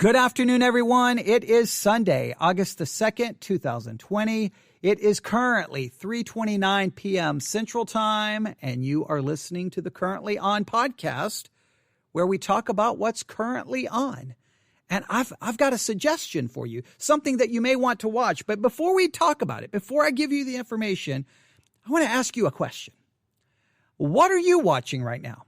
Good afternoon, everyone. It is Sunday, August the 2nd, 2020. It is currently 3:29 p.m. Central Time, and you are listening to the Currently On podcast, where we talk about what's currently on. And I've got a suggestion for you, something that you may want to watch. But before we talk about it, before I give you the information, I want to ask you a question. What are you watching right now?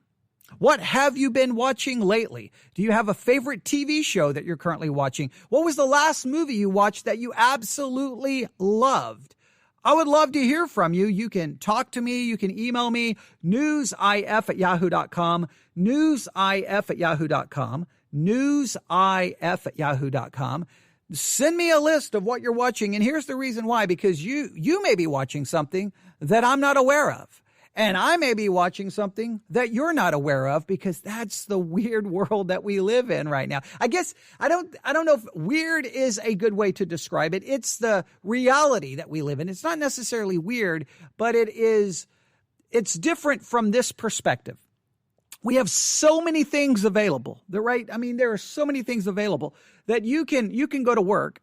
What have you been watching lately? Do you have a favorite TV show that you're currently watching? What was the last movie you watched that you absolutely loved? I would love to hear from you. You can talk to me. You can email me, newsif@yahoo.com, newsif@yahoo.com, newsif@yahoo.com. Send me a list of what you're watching. And here's the reason why, because you may be watching something that I'm not aware of. And I may be watching something that you're not aware of, because that's the weird world that we live in right now. I guess I don't know if weird is a good way to describe it. It's the reality that we live in. It's not necessarily weird, but it's different from this perspective. We have so many things available. There are so many things available that you can go to work.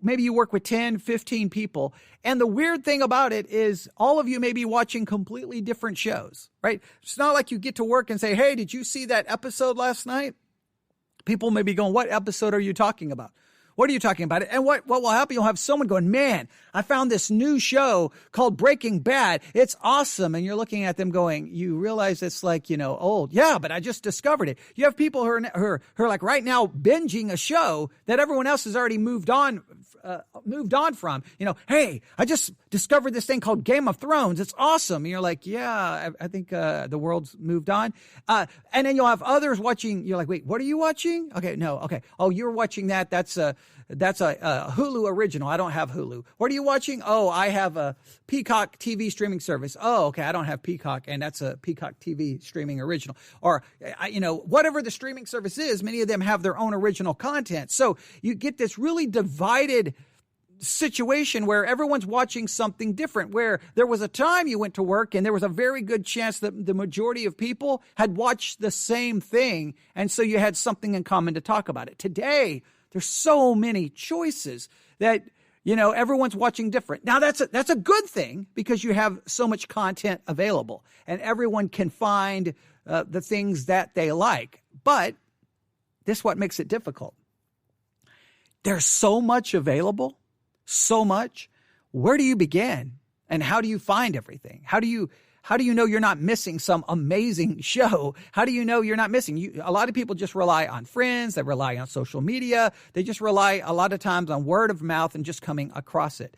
Maybe you work with 10, 15 people. And the weird thing about it is all of you may be watching completely different shows, right? It's not like you get to work and say, hey, did you see that episode last night? People may be going, what episode are you talking about? What are you talking about? And what will happen? You'll have someone going, man, I found this new show called Breaking Bad. It's awesome. And you're looking at them going, you realize it's like, old. Yeah, but I just discovered it. You have people who are like right now binging a show that everyone else has already moved on from. Hey, I just discovered this thing called Game of Thrones. It's awesome. And you're like, yeah, I think the world's moved on. And then you'll have others watching. You're like, wait, what are you watching? Okay, no, okay. Oh, you're watching that. That's a Hulu original. I don't have Hulu. What are you watching? Oh, I have a Peacock TV streaming service. Oh, okay. I don't have Peacock, and that's a Peacock TV streaming original. Or, whatever the streaming service is, many of them have their own original content. So you get this really divided situation where everyone's watching something different, where there was a time you went to work and there was a very good chance that the majority of people had watched the same thing. And so you had something in common to talk about it. Today, there's so many choices that, everyone's watching different. Now that's a good thing, because you have so much content available and everyone can find the things that they like. But this is what makes it difficult. There's so much available, so much. Where do you begin? And how do you find everything? How do you know you're not missing some amazing show? How do you know you're not missing? A lot of people just rely on friends. They rely on social media. They just rely a lot of times on word of mouth and just coming across it.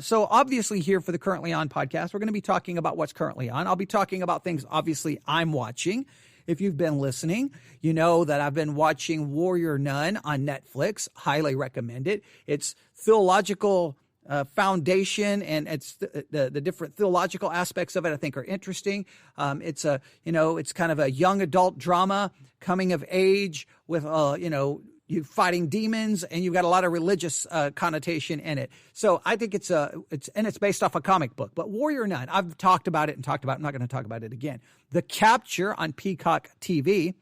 So obviously here for the Currently On podcast, we're going to be talking about what's currently on. I'll be talking about things obviously I'm watching. If you've been listening, you know that I've been watching Warrior Nun on Netflix. Highly recommend it. It's theological foundation, and it's the different theological aspects of it I think are interesting. It's kind of a young adult drama, coming of age with you fighting demons, and you've got a lot of religious connotation in it. So I think it's based off a comic book. But Warrior Nun, I've talked about it. I'm not going to talk about it again. The Capture on Peacock TV.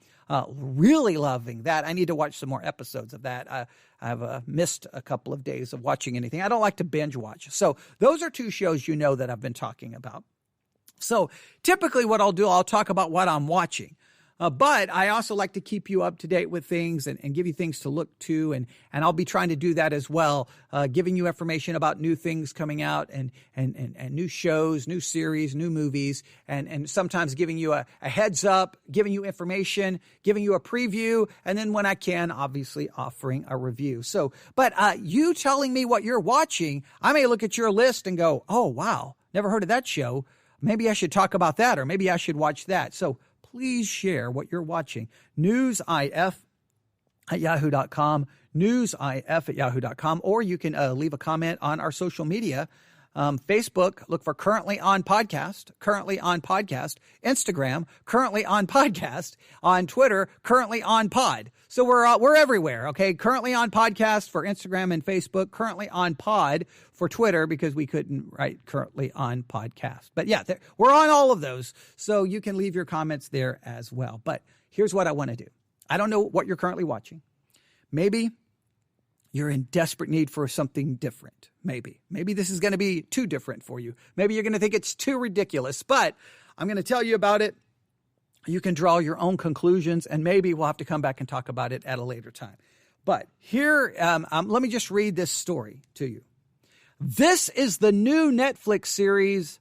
Really loving that. I need to watch some more episodes of that. I've missed a couple of days of watching anything. I don't like to binge watch. So those are two shows that I've been talking about. So typically what I'll do, I'll talk about what I'm watching. But I also like to keep you up to date with things and give you things to look to. And I'll be trying to do that as well, giving you information about new things coming out and new shows, new series, new movies, and sometimes giving you a heads up, giving you information, giving you a preview. And then when I can, obviously offering a review. But you telling me what you're watching, I may look at your list and go, oh, wow, never heard of that show. Maybe I should talk about that, or maybe I should watch that. So please share what you're watching. newsif@yahoo.com, newsif@yahoo.com, or you can leave a comment on our social media. Facebook, look for Currently On Podcast, Currently On Podcast. Instagram, Currently On Podcast. On Twitter, Currently On Pod. So we're everywhere, okay? Currently On Podcast for Instagram and Facebook, Currently On Pod for Twitter, because we couldn't write Currently On Podcast. But yeah, we're on all of those, so you can leave your comments there as well. But here's what I want to do. I don't know what you're currently watching. Maybe You're in desperate need for something different, maybe. Maybe this is going to be too different for you. Maybe you're going to think it's too ridiculous, but I'm going to tell you about it. You can draw your own conclusions, and maybe we'll have to come back and talk about it at a later time. But here, let me just read this story to you. This is the new Netflix series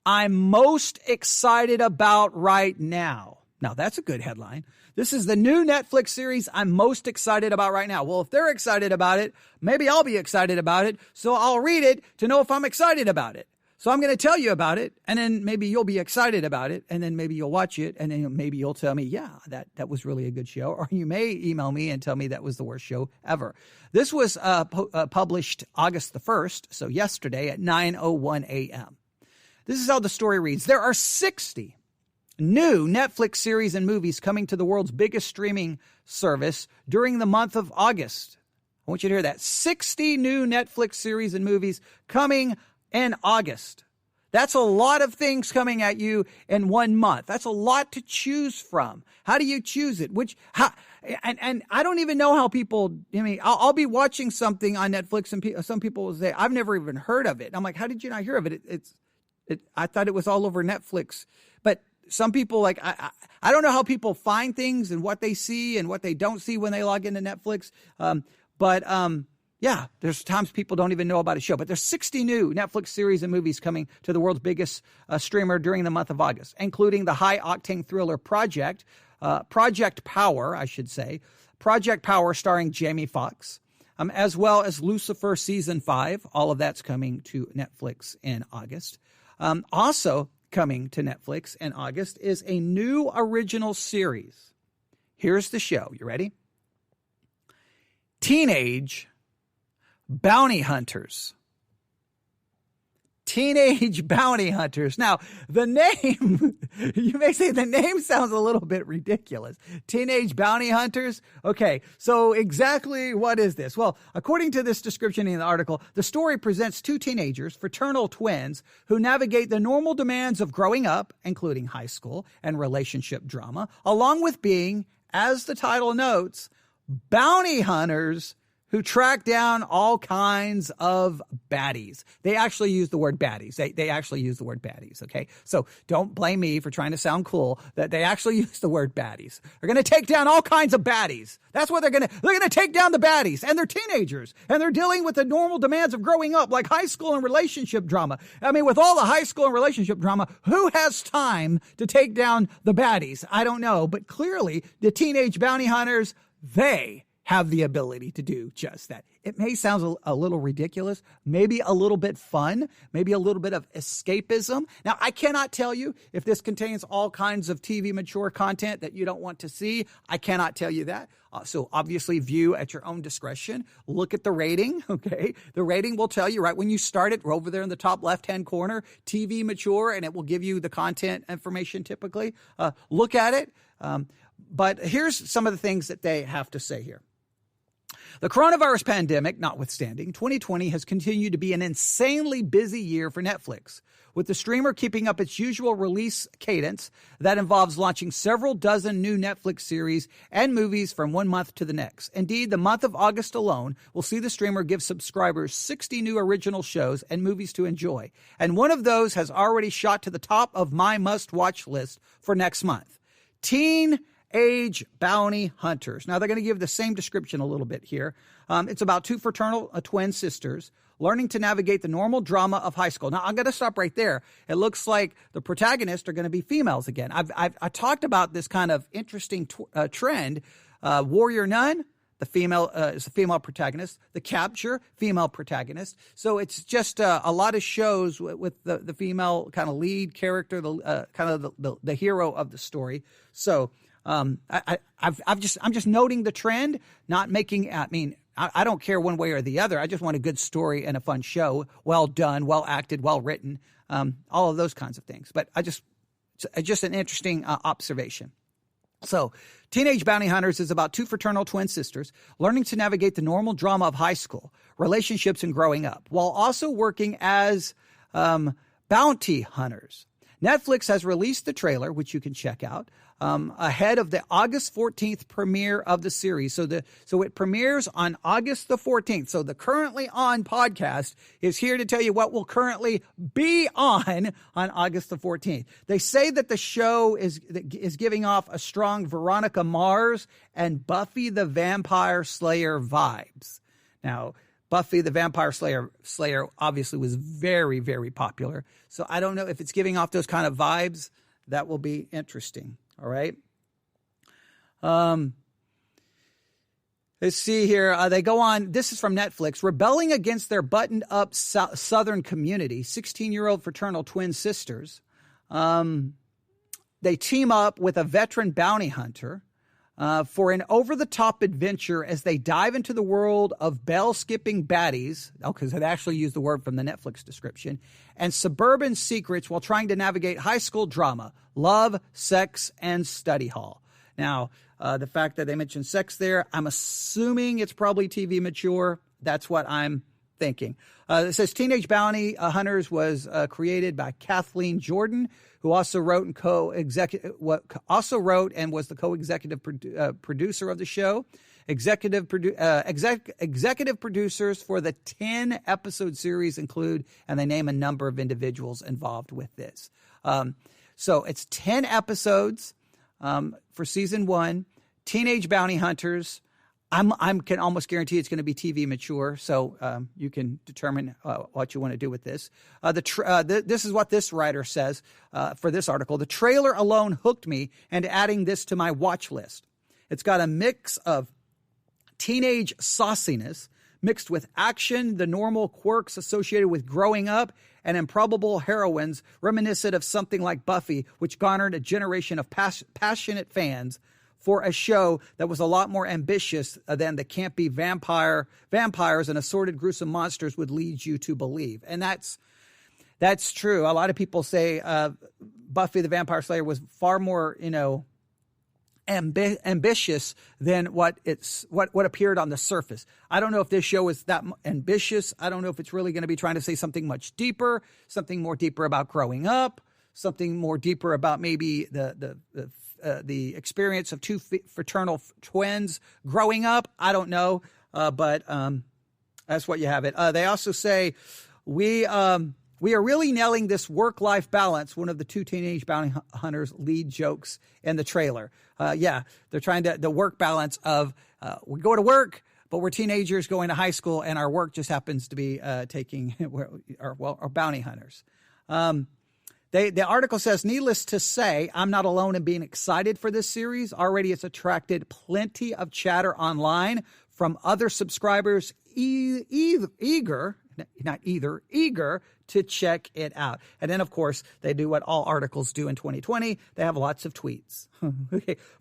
I'm most excited about right now. Now, that's a good headline. This is the new Netflix series I'm most excited about right now. Well, if they're excited about it, maybe I'll be excited about it. So I'll read it to know if I'm excited about it. So I'm going to tell you about it, and then maybe you'll be excited about it, and then maybe you'll watch it, and then maybe you'll tell me, yeah, that was really a good show. Or you may email me and tell me that was the worst show ever. This was published August the 1st, so yesterday at 9:01 a.m. This is how the story reads. There are 60 new Netflix series and movies coming to the world's biggest streaming service during the month of August. I want you to hear that. 60 new Netflix series and movies coming in August. That's a lot of things coming at you in 1 month. That's a lot to choose from. How do you choose it? And I don't even know how people, I'll be watching something on Netflix and some people will say, I've never even heard of it. I'm like, how did you not hear of it? I thought it was all over Netflix. But some people, I don't know how people find things and what they see and what they don't see when they log into Netflix. Yeah, there's times people don't even know about a show. But there's 60 new Netflix series and movies coming to the world's biggest streamer during the month of August, including the high-octane thriller Project Power, I should say. Project Power starring Jamie Foxx, as well as Lucifer Season 5. All of that's coming to Netflix in August. Also coming to Netflix in August is a new original series. Here's the show. You ready? Teenage Bounty Hunters. Teenage Bounty Hunters. Now, the name, you may say the name sounds a little bit ridiculous. Teenage Bounty Hunters? Okay, so exactly what is this? Well, according to this description in the article, the story presents two teenagers, fraternal twins, who navigate the normal demands of growing up, including high school and relationship drama, along with being, as the title notes, bounty hunters who track down all kinds of baddies. They actually use the word baddies. They actually use the word baddies, okay? So don't blame me for trying to sound cool. That they actually use the word baddies. They're going to take down all kinds of baddies. That's what they're going to take down the baddies. And they're teenagers. And they're dealing with the normal demands of growing up, like high school and relationship drama. I mean, with all the high school and relationship drama, who has time to take down the baddies? I don't know. But clearly, the teenage bounty hunters, they have the ability to do just that. It may sound a little ridiculous, maybe a little bit fun, maybe a little bit of escapism. Now, I cannot tell you if this contains all kinds of TV mature content that you don't want to see. I cannot tell you that. So obviously view at your own discretion. Look at the rating, okay? The rating will tell you right when you start it, over there in the top left-hand corner, TV mature, and it will give you the content information typically. Look at it. But here's some of the things that they have to say here. The coronavirus pandemic notwithstanding, 2020 has continued to be an insanely busy year for Netflix, with the streamer keeping up its usual release cadence that involves launching several dozen new Netflix series and movies from 1 month to the next. Indeed, the month of August alone will see the streamer give subscribers 60 new original shows and movies to enjoy, and one of those has already shot to the top of my must-watch list for next month. Age Bounty Hunters. Now, they're going to give the same description a little bit here. It's about two fraternal twin sisters learning to navigate the normal drama of high school. Now, I'm going to stop right there. It looks like the protagonists are going to be females again. I talked about this kind of interesting trend. Warrior Nun, the female is a female protagonist. The Capture, female protagonist. So it's just a lot of shows with the female kind of lead character, the hero of the story. So I'm just noting the trend, not making, I don't care one way or the other. I just want a good story and a fun show, well done, well acted, well written, all of those kinds of things. But it's just an interesting observation. So Teenage Bounty Hunters is about two fraternal twin sisters learning to navigate the normal drama of high school, relationships, and growing up, while also working as bounty hunters. Netflix has released the trailer, which you can check out. ahead of the August 14th premiere of the series. So it premieres on August the 14th. So the currently on podcast is here to tell you what will currently be on August the 14th. They say that the show is giving off a strong Veronica Mars and Buffy the Vampire Slayer vibes. Now, Buffy the Vampire Slayer obviously was very, very popular. So I don't know if it's giving off those kind of vibes. That will be interesting. All right. Let's see here. They go on. This is from Netflix. Rebelling against their buttoned-up Southern community, 16-year-old fraternal twin sisters. They team up with a veteran bounty hunter for an over-the-top adventure as they dive into the world of bell-skipping baddies, because it actually used the word from the Netflix description, and suburban secrets while trying to navigate high school drama, love, sex, and study hall. Now, the fact that they mentioned sex there, I'm assuming it's probably TV mature. That's what I'm thinking. It says Teenage Bounty Hunters was created by Kathleen Jordan, who also wrote and was the co-executive producer of the show. Executive producers for the 10-episode series include, and they name a number of individuals involved with this. So it's 10 episodes for season 1. Teenage Bounty Hunters. I can almost guarantee it's going to be TV mature, so you can determine what you want to do with this. This is what this writer says for this article. The trailer alone hooked me into adding this to my watch list. It's got a mix of teenage sauciness mixed with action, the normal quirks associated with growing up, and improbable heroines reminiscent of something like Buffy, which garnered a generation of passionate fans for a show that was a lot more ambitious than the campy vampires and assorted gruesome monsters would lead you to believe. And that's true. A lot of people say Buffy the Vampire Slayer was far more, ambitious than what appeared on the surface. I don't know if this show is that ambitious. I don't know if it's really going to be trying to say something much deeper, something more deeper about growing up, something more deeper about maybe the experience of two fraternal twins growing up. I don't know, but that's what you have it. They also say we are really nailing this work-life balance. One of the two Teenage Bounty Hunters lead jokes in the trailer. They're trying the work balance of we go to work, but we're teenagers going to high school, and our work just happens to be our bounty hunters. The article says, needless to say, I'm not alone in being excited for this series. Already it's attracted plenty of chatter online from other subscribers eager to check it out. And then, of course, they do what all articles do in 2020. They have lots of tweets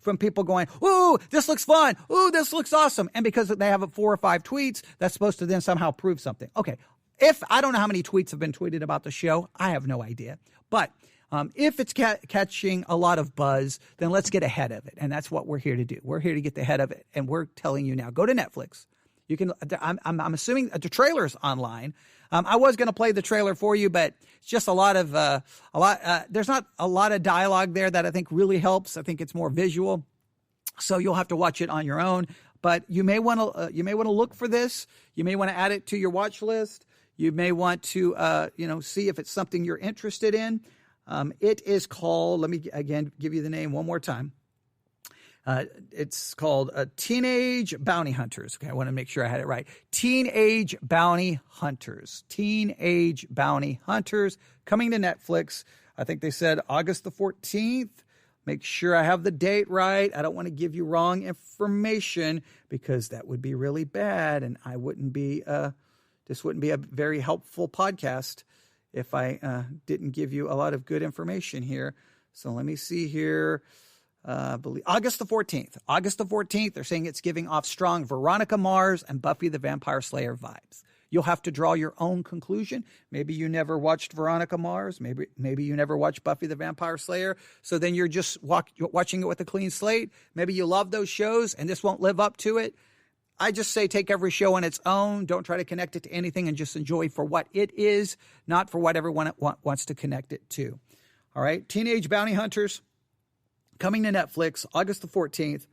from people going, ooh, this looks fun. Ooh, this looks awesome. And because they have 4 or 5 tweets, that's supposed to then somehow prove something. Okay, I don't know how many tweets have been tweeted about the show. I have no idea. But if it's catching a lot of buzz, then let's get ahead of it. And that's what we're here to do. We're here to get ahead of it. And we're telling you now, go to Netflix. You can. I'm assuming the trailer's online. I was going to play the trailer for you, but it's just a lot of there's not a lot of dialogue there that I think really helps. I think it's more visual, so you'll have to watch it on your own. But you may want to look for this. You may want to add it to your watch list. You may want to see if it's something you're interested in. It is called. Let me again give you the name one more time. It's called Teenage Bounty Hunters. Okay, I want to make sure I had it right. Teenage Bounty Hunters. Teenage Bounty Hunters coming to Netflix. I think they said August the 14th. Make sure I have the date right. I don't want to give you wrong information because that would be really bad, and I wouldn't be. This wouldn't be a very helpful podcast if I didn't give you a lot of good information here. So let me see here. August the 14th. August the 14th, they're saying it's giving off strong Veronica Mars and Buffy the Vampire Slayer vibes. You'll have to draw your own conclusion. Maybe you never watched Veronica Mars. Maybe you never watched Buffy the Vampire Slayer. So then you're just watching it with a clean slate. Maybe you love those shows and this won't live up to it. I just say take every show on its own. Don't try to connect it to anything and just enjoy for what it is, not for what everyone wants to connect it to. All right. Teenage Bounty Hunters coming to Netflix, August the 14th.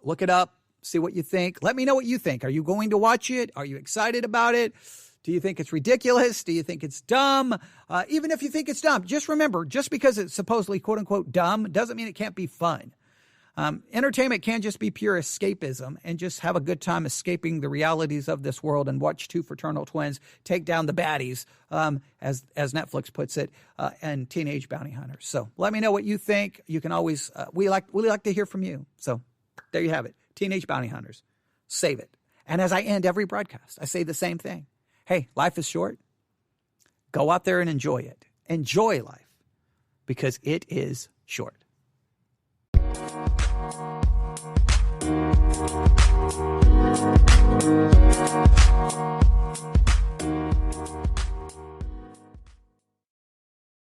Look it up, see what you think. Let me know what you think. Are you going to watch it? Are you excited about it? Do you think it's ridiculous? Do you think it's dumb? Even if you think it's dumb, just remember, just because it's supposedly quote unquote dumb doesn't mean it can't be fun. Entertainment can't just be pure escapism and just have a good time escaping the realities of this world and watch two fraternal twins take down the baddies, as Netflix puts it, and teenage bounty hunters. So let me know what you think. You can always, we like to hear from you. So there you have it. Teenage bounty hunters. Save it. And as I end every broadcast, I say the same thing. Hey, life is short. Go out there and enjoy it. Enjoy life because it is short. Thank you.